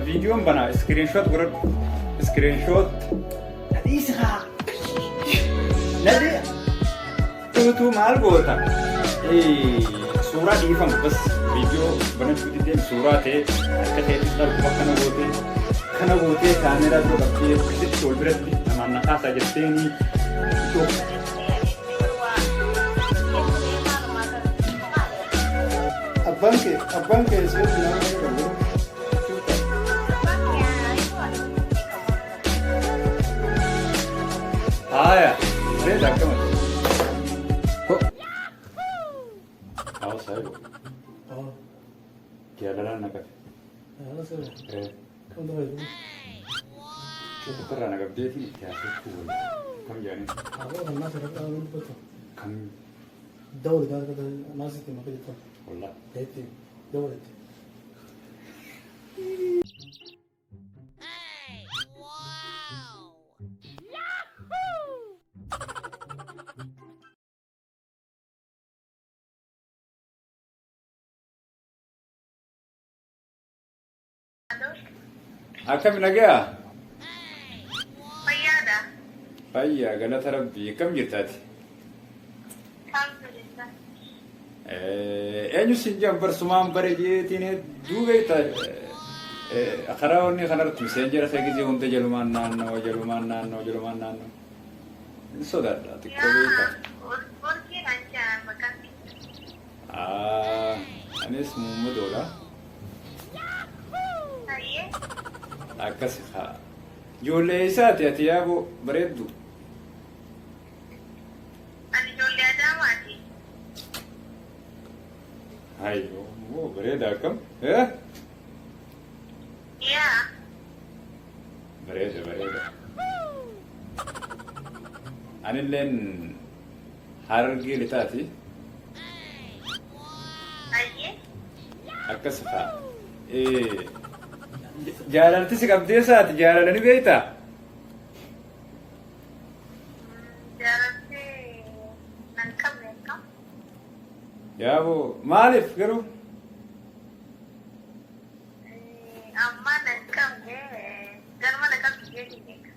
فيديو بنا سكرين شوت ورد سكرين شوت حديثها نادي تو مال بوتا صورة دي فهم بس فيديو بنا شو دي صورة تي كتير تدار كنا بوتي كاميرا تو بقى كتير شغل برد أما نخاس أجتني Abanke sio tunaona haya nenda kama au sahibu kiadala nakati Coba terang agak dia sih biasa cool. Kamu jadi? Kamu دوري ده كده نازل ما كده والله. هيتي دوري Akam naga? Fayyada. Fayya gana tarabbi kam jirtati? Alhamdulillah. Eenyu sinjaan barsumaan bare jeetine duubeeta akharaa kanar messenger kee hunda jalumaan naannoo sodaadha xiqqoo beeka. Urkiin ancaan maqaan anis muummadoodha. Hayyee. Akkas haa ijoollee isaati ati yaaboo bareeddu. Ani ijoollee Adaamaati. Hayyoo bareeda akkam? Yaa. Bareeda. Anilleen hargee lixaati. Hayyee. Akkas haa. Jaalalti si qabdee isaati jaalalani beektaa? Jaalalti nan qabne akkam? Yaaboo maaliif garuu? Amma nan qabne galma na qabdi jechuudha.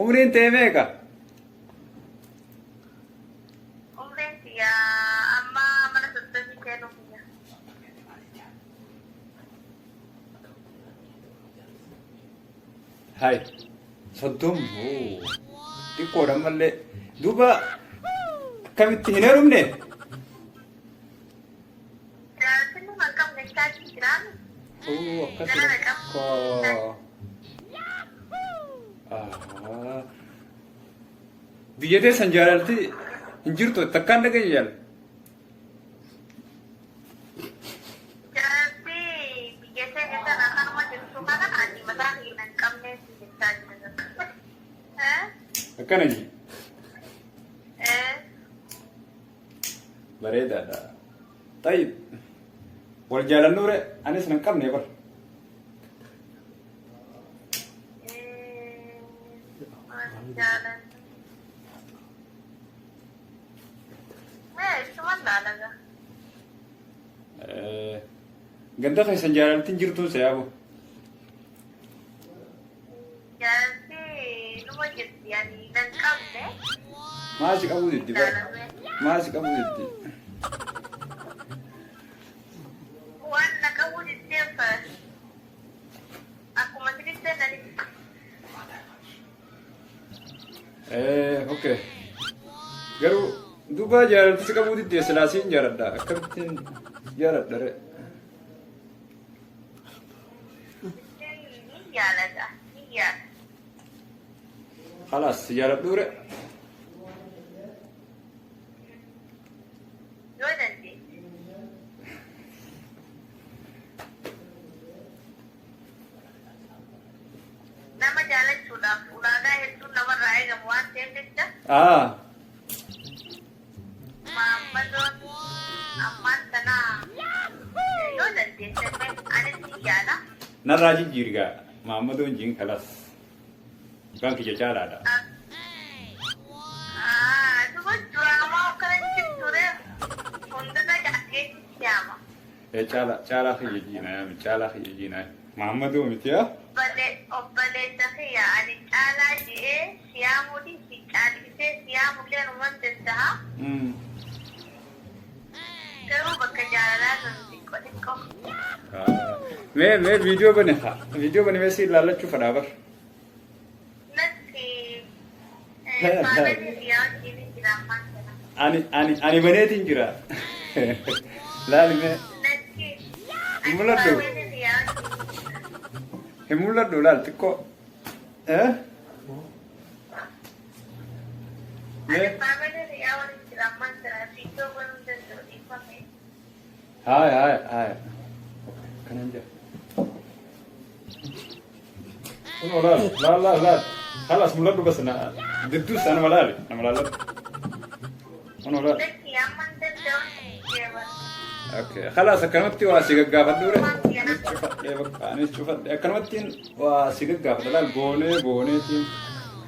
Umriin ta'e meeqa? Umreen siyaa amma mana soddomii kennuu biyya. Hai, soddom xiqqoodha mallee duuba akkamitti hin heerumne? Jaalalti nama hin qabne chaachii jiraan. Biyya teessan jaalalti hin jirtu takkaan dhagaye jaal. Jaalalti biyya ishee keessaa kanuma jirtu kana ani mataan hin qabne jechaa jira. Akkana ji. Bareedaadha. Tayyib wal jaalannuure anis nan qabne bar. Jaalalti. Cuma laalaga. Ganda keessan jaalaltiin jirtuun sayaabu. Jaalalti numa jirti ani nan qabne. Maasi qabuu diddi bar. Maasi qabuu diddi. Waan na qabuu diddeef akkuma sirriitti nani. Okay. Garuu duuba jaalalti si qabuu diddee silaasiin jaaladha. Akkamittiin jaaladha re. Ni jaalata. Ni jaala. Khalaas si jaaladhu re. Yoo dandeesse. Nama jaalachuudhaaf ulaagaa hedduun namarraa eegamu waan ta'eef jecha maammadoon ammaan sanaa yoo dandeesse anis ni jaala. Narraa jijjiirgaa Maammadoon jiin khalaas. Kan kiyya caalaadha. Duba draamaa akkana hin ture caalaa khiyyijiinaa caalaa khiyyijiinaa Mahammadu mitiyaa. Obboleessa kiyya ani caalaa ji'ee siyaamuudhi si caalisee siyaamullee numan danda'a. Garuu bakka jaalalaa sun xiqqoo. Mee viidiyoo bane mee si ilaallachuu fadhaa bar. Natti faamilii biyyaa wajjin jira ammaan sana. Ani baneetiin jira. Laali mee. Natti Mul'adhu. faamilii biyyaa wajjin. Hin mul'adhu laal xiqqoo. Ani faamilii biyyaa wajjin jira ammaan sana viidiyoo banuu danda'u dhiifame. Haaya. Kanan jira. Kun laal. Halas mul'adhu bas na didduu sana malaali nama laalladhu. Kun laal. Natti ammaan danda'u jeeban. Okay. Halas akkanumatti waa si gaggaafadhu re. Anis cufadhe akkanumattiin waa si gaggaafadha laal booneetiin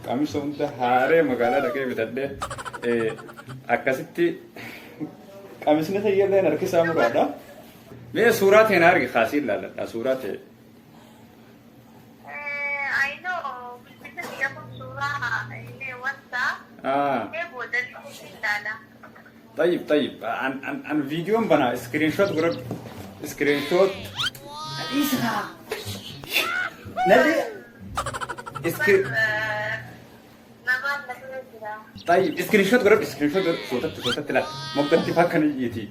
qamisa hunda haaree magaalaa dhaqee bitadhee akkasitti qamisni fayyadeen harkisaa muraadha. Mee suuraa ta'e na argi kaasii ilaalladha suuraa ta'e. I know, bilbila biyya kun suuraa illee wanta boodalli kun ilaala. طيب عن فيديو بنا سكرين شوت قرب سكرين شوت اسمع نادي طيب سكرين شوت قرب صوتت لا ممكن تفكر يجي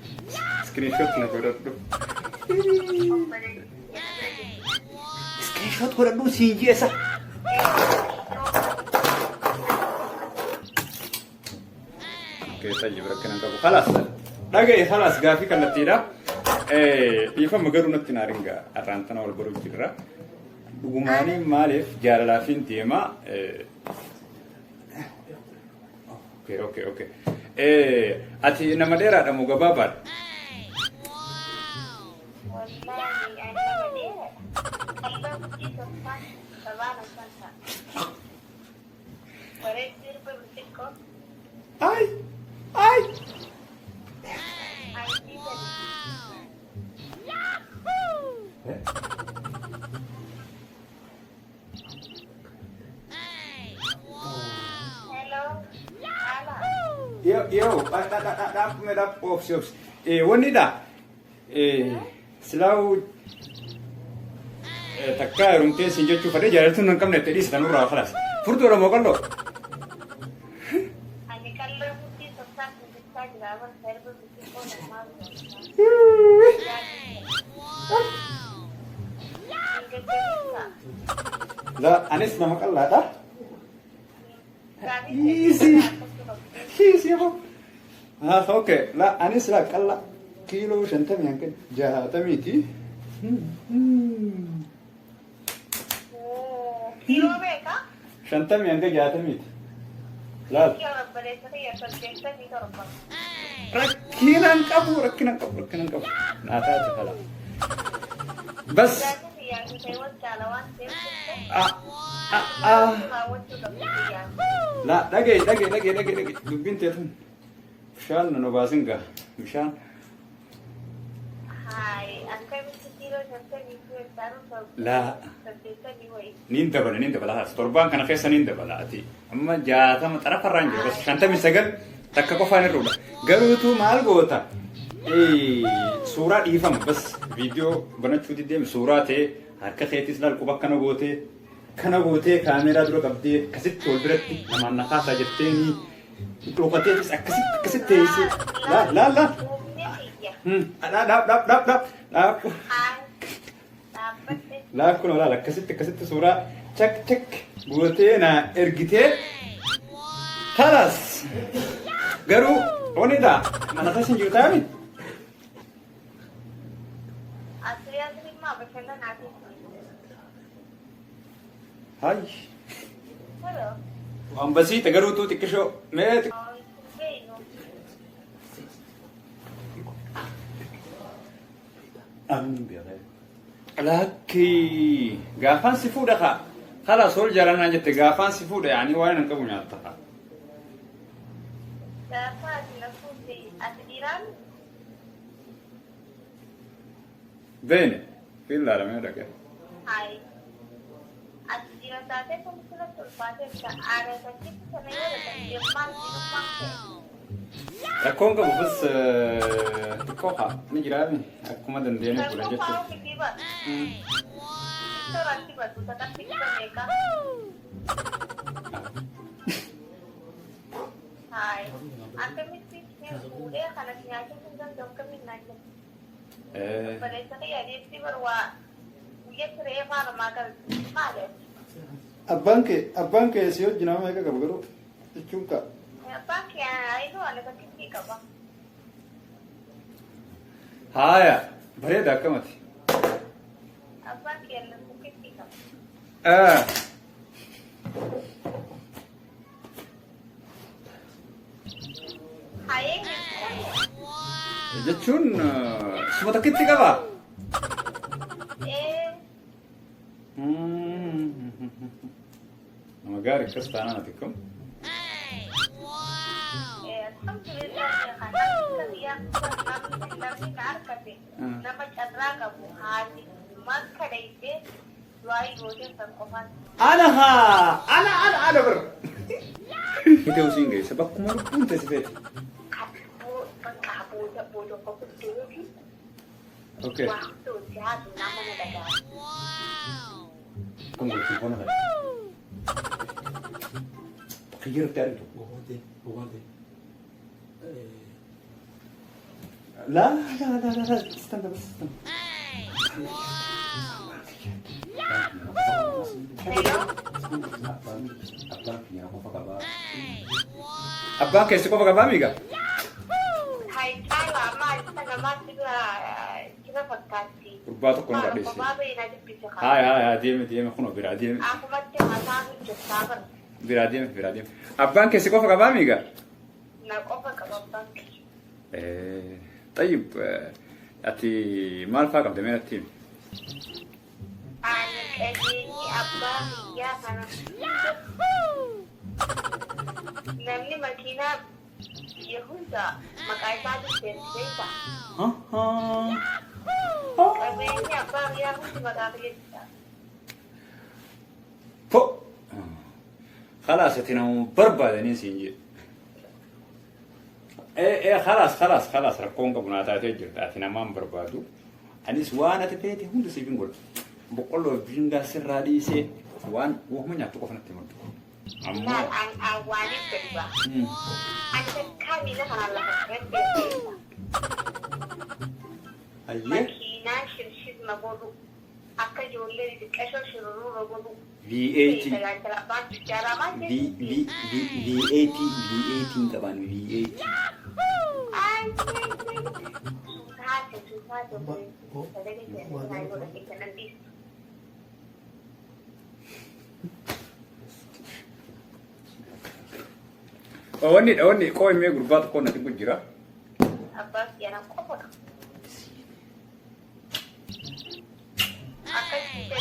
سكرين شوت قرب سكرين شوت قرب سيجي صح طيب ركنا نقول خلاص دقي خلاص قافي كنتيرا يفهم مقرو نتنا رنجا أرانتنا والبرو جرا بقوماني مالف جارلا فين تيما اوكي أتي نمديرا دمو غبابر Ay! Yo, dap options. Wanida. Selalu takka rumte sinjo chu fade jalan tu nangkam net tadi sedang urah kelas. Furtu orang makan lo. La Anis nama kalah dah. Easy apa? Okay. La Anis lah kalah kilo shantam yang ke jahatam itu. Kilo berapa? Shantam yang ke jahatam itu. La. Rakinan kabu. Nata tu kalah. Bas. La, lagi. Dubin telefon. Mishan, nano basinga. Mishan. Hai, angkai mesti kilo sampai minggu taruh. La. Ninda bala. Storban kana kesa ninda bala ati. Amma jata matara paranjo. Bas shanta misagal takka ko fane roda. Garu tu mal gota. Suuraa dhiifama bas viidiyoo banachuu diddee suuraa ta'e harka keetis laal quba kana gootee kaameeraa dura qabdee akkasitti wal biratti namaan na kaasaa jetteeni dhokatteetis akkasitti teessee laal laal kun laal akkasitti suuraa cak gootee na ergitee kalas garuu onidha mana tasin jirtaa miti. Hai. Hello. Ambasi tegaru tu tikisho me. Biar. Laki gafan si fuda ka. Kala sol jalan aja te gafan si fuda yani wae nang kamu nyata. Gafan la fuda at Iran. Bene, filla la mia raga. Hai. Ascoltate come sono tolpate da area da tipo se ne era da Rakkoon qabu bas xiqqoo haa ni jiraami akkuma dandeenye godha jechuudha. Hai. Akkamitti fuudhee kana nyaachuun danda'u akkamiin nyaachuu? Bareessa ta'ee barwaa guyyaa siree maalamaa kan maali? Abbaan kee si hojii nama meeqa qaba garuu jechuun ka. Abbaan kee aayiluu ala bakki qaba. Haaya bareeda akkamati. Abbaan kee ala bakki qaba. Jechuun suma takkitti qaba. Nama gaarii akkas taanaan ati kam? Nama carraa qabu haati makka daytee waa'ee gootee kan qofaan. Ana bir. Kita usin geessa bakkuma lubbuun teessi feete. Okay. Tunggu teleponnya kan. Kira dari itu. Bukan deh. Lah, stand. Abang kayak suka pakai bami kah? Hai, lama kita masih kita berkasi. Berbatu kau nggak desi. Hai, diam, kau nak beradim. Aku macam mana sabar. Beradim. Abang kayak suka pakai bami kah? Nak apa kabar? طيب أتي ما الفرق بين التيم؟ أنا كأني أبا يا أنا نمني مكينة يهودا مكايسة السياسة كأني أبا يا هودا مكايسة فو خلاص تنام بربا دني سينجي خلاص ركون قبنا تاجر تاتنا ما بربادو أنيس وانا تبيتي هم تسيبين قول بقوله بينغا سرادي سي وان وهم يعطوك فنك تمر لا أنا واني بربا أنا كامي لها على هالكلام أيه ماكينة شرشيد مغولو أكا جولي دكاشو شرورو مغولو V80 V18 طبعا V80 Awani kau ini grup kau nanti pun jira. Apa yang aku apa? Akan kita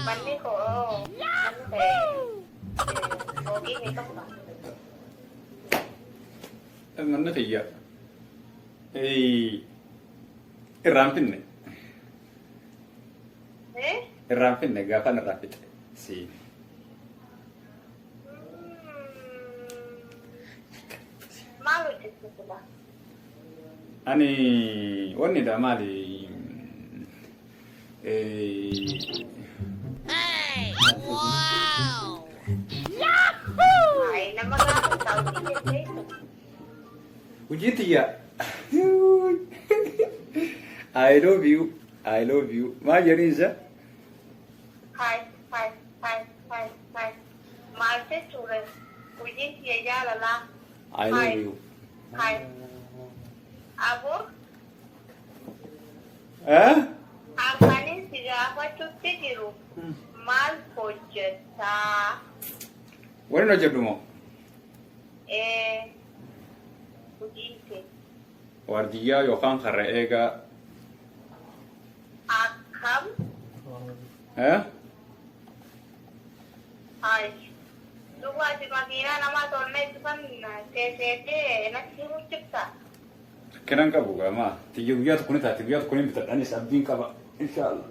Mani ko, Ogi ni kamu. Mana dia? Rampin ni. Rampin ni, gapan rampin si. Malu itu sudah. Ani, wani dah mali. Begitu ya. I love you. Ma jadi Iza? Hai. Malte cure. Begitu ya jalan. I love you. Hai. Abu? Apa ni siapa cuti diru? Mal pojeta. Wani no jabdu mo? Begitu. Wardiya yookaan karra eegaa. Akkam? Hai. Dua di makina nama tolnya itu kan TCT, nasi cipta. Kiran qabu gama. Tiyya guyyaa tokko ni taate guyyaa tokko ni bitadhanis abdiin qaba. Inshaallah.